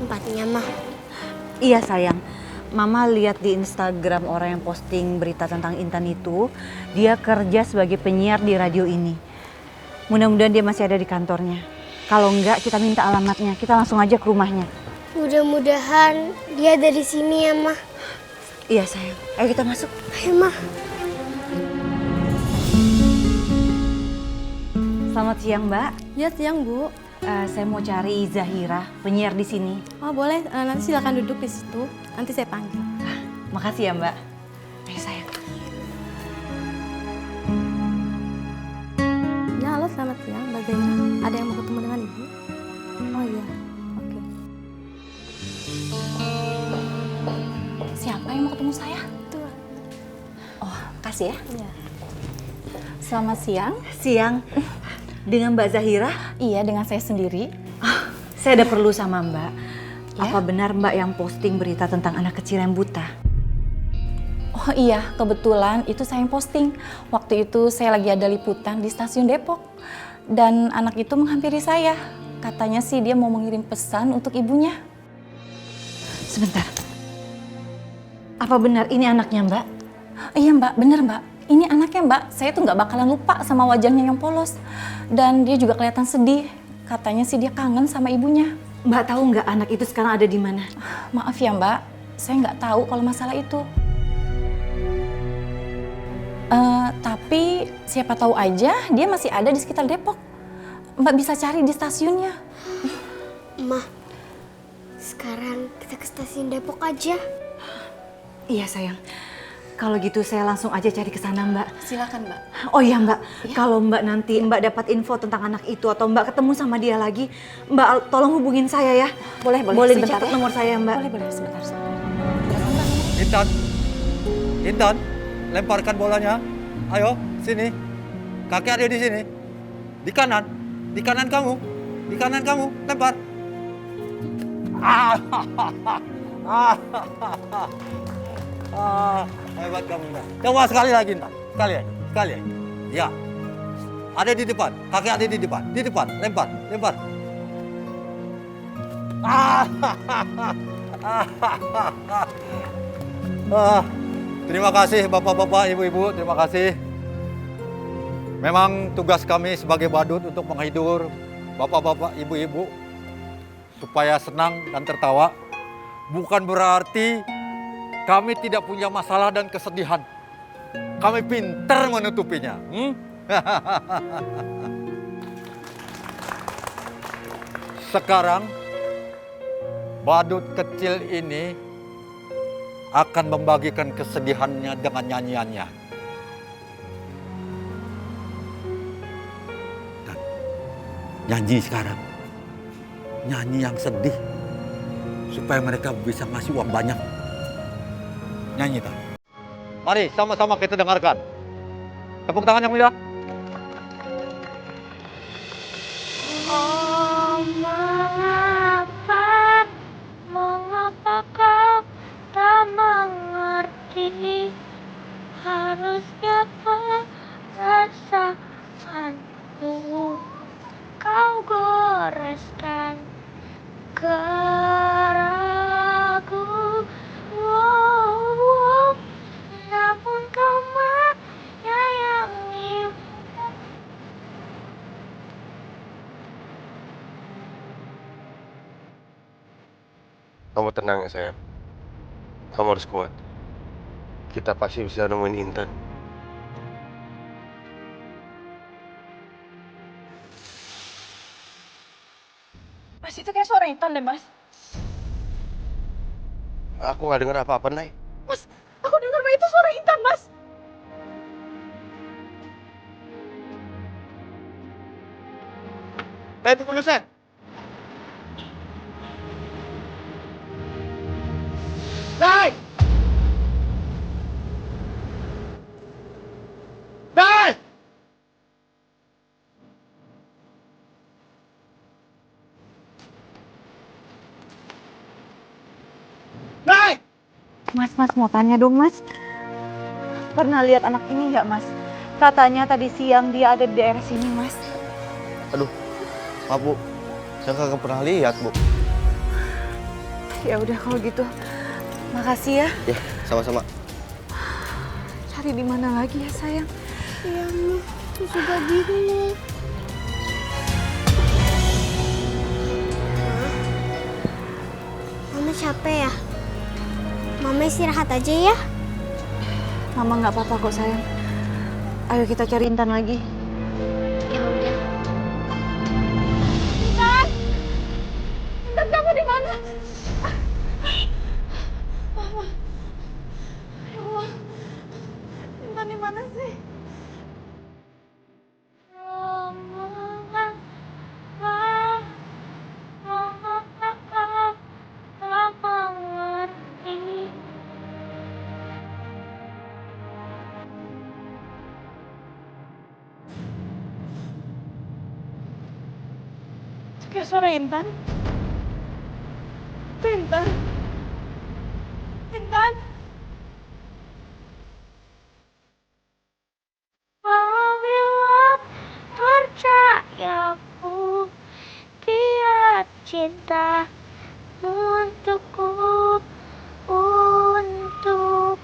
tempatnya, Mah? Iya sayang, Mama lihat di Instagram orang yang posting berita tentang Intan itu, dia kerja sebagai penyiar di radio ini. Mudah-mudahan dia masih ada di kantornya. Kalau enggak, kita minta alamatnya, kita langsung aja ke rumahnya. Mudah-mudahan dia ada di sini ya, Mah. Iya sayang, ayo kita masuk. Ayo, Mah. Selamat siang Mbak. Ya siang Bu. Saya mau cari Zahira, penyiar di sini. Oh boleh, nanti silakan duduk di situ. Nanti saya panggil. Makasih ya Mbak. Ayo sayang. Ya halo selamat siang Mbak Zaira. Ada yang mau ketemu dengan Ibu? Oh iya, oke. Siapa yang mau ketemu saya? Tuh. Oh, kasih ya. Iya. Selamat siang. Siang. Dengan Mbak Zahira? Iya, dengan saya sendiri. Saya ada perlu sama Mbak. Ya? Apa benar Mbak yang posting berita tentang anak kecil yang buta? Oh iya, kebetulan itu saya yang posting. Waktu itu saya lagi ada liputan di stasiun Depok. Dan anak itu menghampiri saya. Katanya sih dia mau mengirim pesan untuk ibunya. Sebentar. Apa benar ini anaknya Mbak? Iya Mbak, bener Mbak. Ini anaknya Mbak, saya tuh nggak bakalan lupa sama wajahnya yang polos. Dan dia juga kelihatan sedih. Katanya sih dia kangen sama ibunya. Mbak tahu nggak anak itu sekarang ada di mana? Maaf ya Mbak, saya nggak tahu kalau masalah itu. Tapi siapa tahu aja dia masih ada di sekitar Depok. Mbak bisa cari di stasiunnya. Mah, sekarang kita ke stasiun Depok aja. Iya sayang. Kalau gitu saya langsung aja cari ke sana Mbak. Silakan Mbak. Oh iya Mbak, kalau Mbak nanti Mbak dapat info tentang anak itu atau Mbak ketemu sama dia lagi, Mbak tolong hubungin saya ya. Boleh, boleh. Boleh Sebentar dicatat ya. nomor saya Mbak. Boleh, boleh. Sebentar. Intan, lemparkan bolanya. Ayo, sini. Kakek ada di sini. Di kanan kamu. Di kanan kamu, lempar. Hebat kamu, Intan. Coba sekali lagi, Intan. Sekali. Ya. Ada di depan. Kakek ada di depan. Di depan, lempar. Terima kasih Bapak-bapak, Ibu-ibu, terima kasih. Memang tugas kami sebagai badut untuk menghibur Bapak-bapak, Ibu-ibu supaya senang dan tertawa. Bukan berarti kami tidak punya masalah dan kesedihan. Kami pintar menutupinya. Sekarang badut kecil ini akan membagikan kesedihannya dengan nyanyiannya. Dan nyanyi sekarang. Nyanyi yang sedih. Supaya mereka bisa ngasih uang banyak. Nyanyi tak? Mari sama-sama kita dengarkan. Tepuk tangan yang meriah. Oh, mengapa kau tak mengerti? Harusnya perasaanku kau goreskan keraguan. Namun kau menyayangi. Kamu tenang ya sayang. Kamu harus kuat. Kita pasti bisa nemuin Intan. Mas, itu kayak suara Intan deh, Mas. Aku nggak dengar apa-apa, Nay. Mas, aku dengar itu suara Intan, Mas. Nay, tunggu dulu, Sen. Nay! Nay! Nay! Mas mau tanya dong Mas. Pernah lihat anak ini nggak Mas? Katanya tadi siang dia ada di daerah sini Mas. Aduh, maaf Bu, saya kagak pernah lihat Bu. Ya udah kalau gitu. Makasih ya. Ya, sama-sama. Cari di mana lagi ya sayang? Iya, Ma. Aku juga bingung. Mama capek ya? Mama istirahat aja ya. Mama nggak apa-apa kok sayang. Ayo kita cari Intan lagi. Ya udah. Intan! Intan, kamu di mana? Mama. Ya Allah. Intan di mana sih? Kayak suara Intan. Itu Intan. Intan. Bila percayaku tiada cinta untukku, untukmu.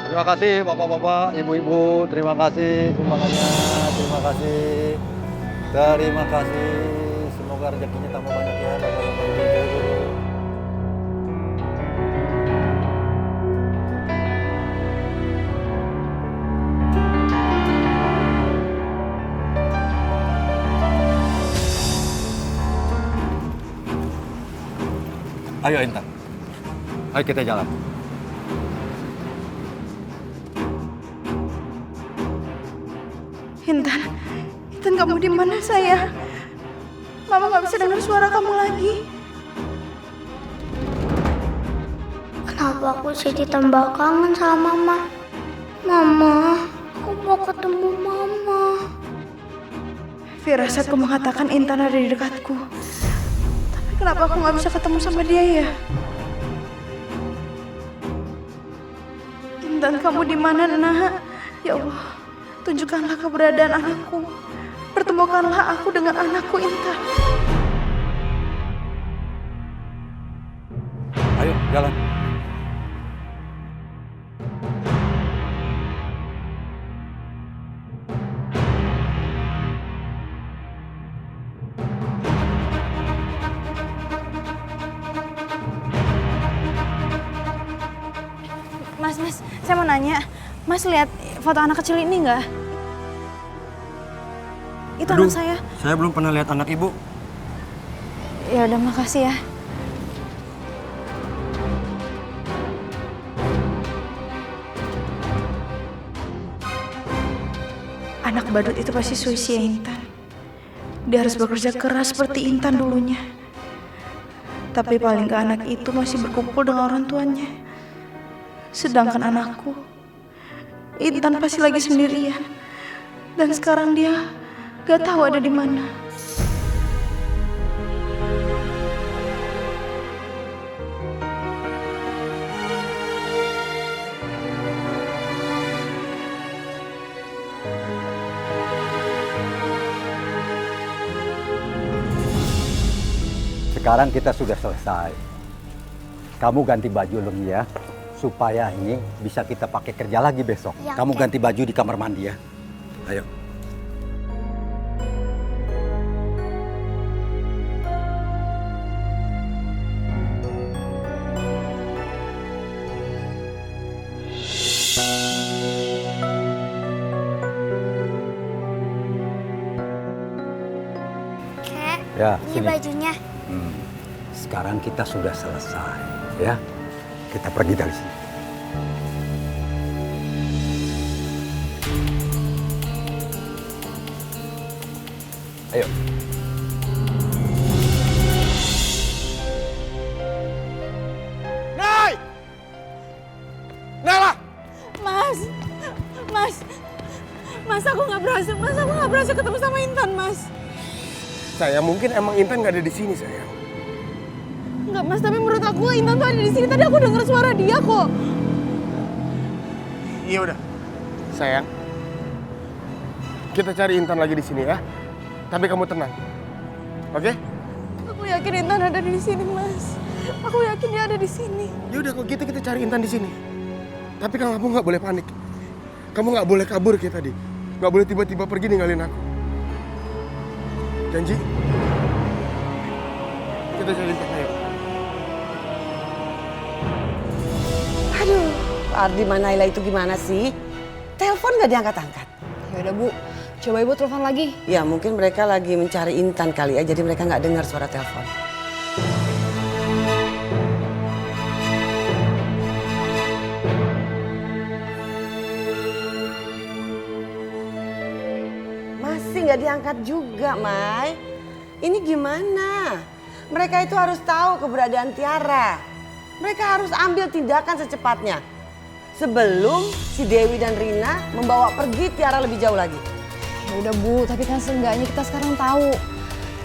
Terima kasih bapak-bapak, ibu-ibu, terima kasih sumbangannya, terima kasih. Terima kasih. Semoga rezekinya tambah banyak ya bapak-bapak, ibu-ibu. Ayo Intan, ayo kita jalan. Intan kamu di mana sayang? Mama nggak bisa dengar suara kamu lagi. Kenapa aku jadi tambah kangen sama Mama? Mama, aku mau ketemu Mama. Firasatku mengatakan Intan ada di dekatku. Tapi kenapa aku nggak bisa ketemu sama dia ya? Intan kamu di mana, Nak? Ya Allah, tunjukkanlah keberadaan anakku. Pertemukanlah aku dengan anakku Intan. Ayo jalan. Mas, saya mau nanya. Mas lihat foto anak kecil ini nggak? Itu Aduh, anak saya. Saya belum pernah lihat anak ibu. Ya udah, makasih ya. Anak badut itu pasti suisi Intan. Dia harus bekerja keras seperti Intan dulunya. Tapi paling nggak anak itu masih berkumpul dengan orang tuanya. Sedangkan anakku, Intan pasti lagi sendirian. Dan sekarang dia gak tahu ada di mana. Sekarang kita sudah selesai. Kamu ganti baju dulu ya, supaya ini bisa kita pakai kerja lagi besok. Ya, Kamu oke. ganti baju di kamar mandi ya. Ayo. Kek, Ya, ini sini. bajunya. Sekarang kita sudah selesai, ya. Kita pergi dari sini. Ayo. Nay! Nela! Mas, aku nggak berhasil. Mas, aku nggak berhasil ketemu sama Intan, Mas. Saya mungkin emang Intan nggak ada di sini, sayang. Enggak, Mas, tapi menurut aku Intan tuh ada di sini. Tadi aku dengar suara dia kok. Iya udah, sayang. Kita cari Intan lagi di sini ya. Tapi kamu tenang, oke? yakin Intan ada di sini, Mas. Aku yakin dia ada di sini. Ya udah kalau gitu kita cari Intan di sini. Tapi kamu nggak boleh panik. Kamu nggak boleh kabur kayak tadi. Nggak boleh tiba-tiba pergi ninggalin aku. Janji? Kita cari Intan, ayo. Aduh, Ardi sama Naila itu gimana sih? Telepon nggak diangkat-angkat. Ya udah Bu, coba Ibu telepon lagi. Ya mungkin mereka lagi mencari Intan kali ya, jadi mereka nggak dengar suara telepon. Masih nggak diangkat juga, Mai. Ini gimana? Mereka itu harus tahu keberadaan Tiara. Mereka harus ambil tindakan secepatnya. Sebelum si Dewi dan Rina membawa pergi Tiara lebih jauh lagi. Ya udah Bu, tapi kan seenggaknya kita sekarang tahu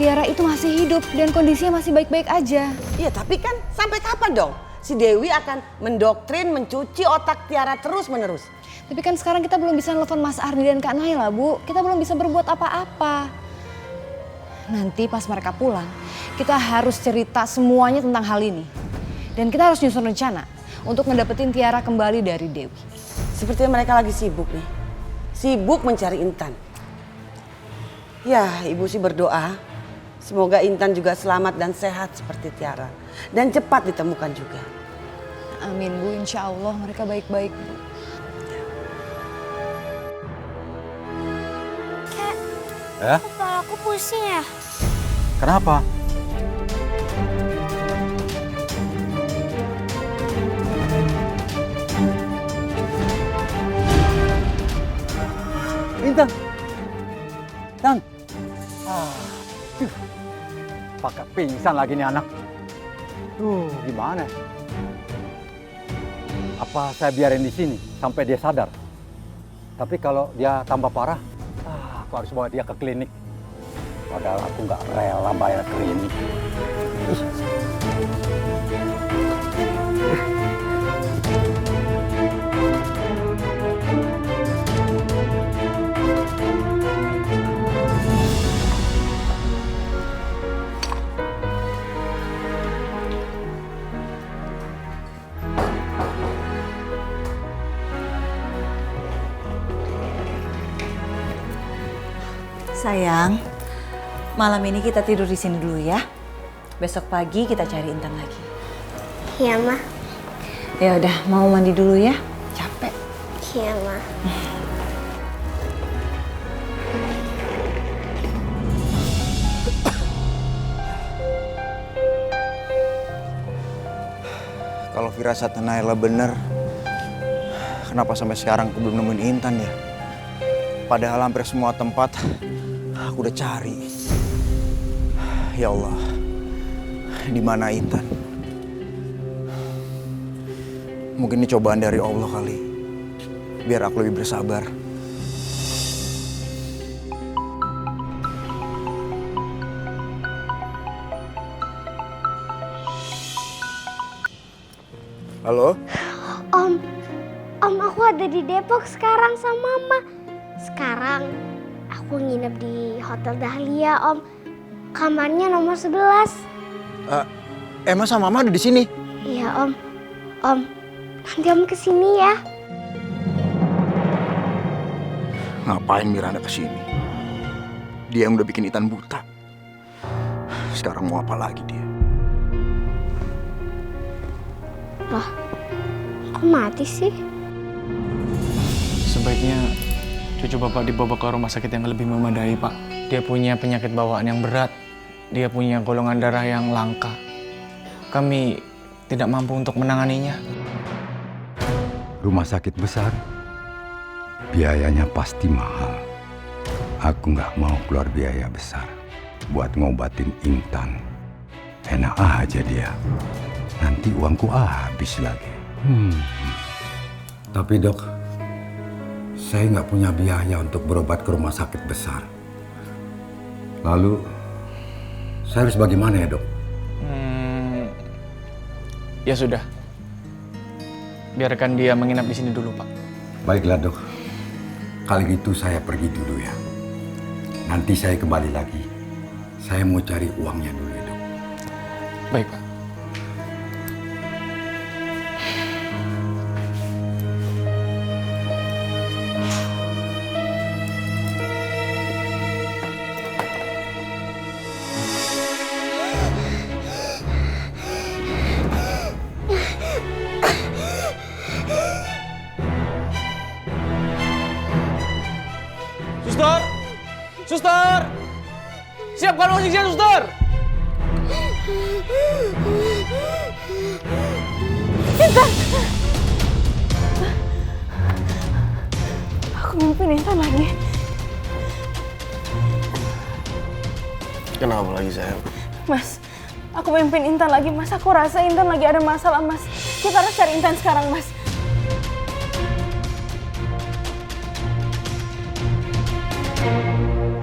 Tiara itu masih hidup dan kondisinya masih baik-baik aja. Iya, tapi kan sampai kapan dong? Si Dewi akan mendoktrin, mencuci otak Tiara terus-menerus. Tapi kan sekarang kita belum bisa nelfon Mas Ardi dan Kak Naila, Bu. Kita belum bisa berbuat apa-apa. Nanti pas mereka pulang, kita harus cerita semuanya tentang hal ini. Dan kita harus nyusun rencana untuk ngedapetin Tiara kembali dari Dewi. Sepertinya mereka lagi sibuk nih. Sibuk mencari Intan. Ya, Ibu sih berdoa. Semoga Intan juga selamat dan sehat seperti Tiara. Dan cepat ditemukan juga. Amin Bu, insya Allah mereka baik-baik Bu. Kak, Ya? kepala aku pusing ya. Kenapa? Intan. Intan. Pakai pingsan lagi nih anak. Gimana? Apa saya biarin di sini sampai dia sadar? Tapi kalau dia tambah parah, aku harus bawa dia ke klinik. Padahal aku nggak rela bayar klinik. Sayang, malam ini kita tidur di sini dulu ya. Besok pagi kita cari Intan lagi. Iya, Ma. Ya udah, mau mandi dulu ya. Capek. Iya, Ma. Kalau firasat Naila bener, kenapa sampai sekarang aku belum nemuin Intan ya? Padahal hampir semua tempat aku udah cari. Ya Allah, di mana Intan? Mungkin ini cobaan dari Allah kali, biar aku lebih bersabar. Halo? Om, aku ada di Depok sekarang sama Mama. Sekarang aku nginep di Hotel Dahlia, Om. Kamarnya nomor 11. Emma sama Mama ada di sini? Iya, Om. Om, nanti Om kesini ya. Ngapain Miranda kesini? Dia yang udah bikin Intan buta. Sekarang mau apa lagi dia? Loh, kok mati sih? Sebaiknya cucu Bapak dibawa ke rumah sakit yang lebih memadai, Pak. Dia punya penyakit bawaan yang berat. Dia punya golongan darah yang langka. Kami tidak mampu untuk menanganinya. Rumah sakit besar, biayanya pasti mahal. Aku nggak mau keluar biaya besar buat ngobatin Intan. Enak aja dia. Nanti uangku habis lagi. Tapi dok, saya nggak punya biaya untuk berobat ke rumah sakit besar. Lalu, saya harus bagaimana ya dok? Ya sudah. Biarkan dia menginap di sini dulu, Pak. Baiklah dok, kali gitu saya pergi dulu ya. Nanti saya kembali lagi. Saya mau cari uangnya dulu ya dok. Baik, Pak. Suster! Suster! Siapkan oksigen, suster! Intan! Aku mimpiin Intan lagi. Kenapa lagi sayang? Mas, aku mimpiin Intan lagi, Mas. Aku rasa Intan lagi ada masalah, Mas. Kita harus cari Intan sekarang, Mas.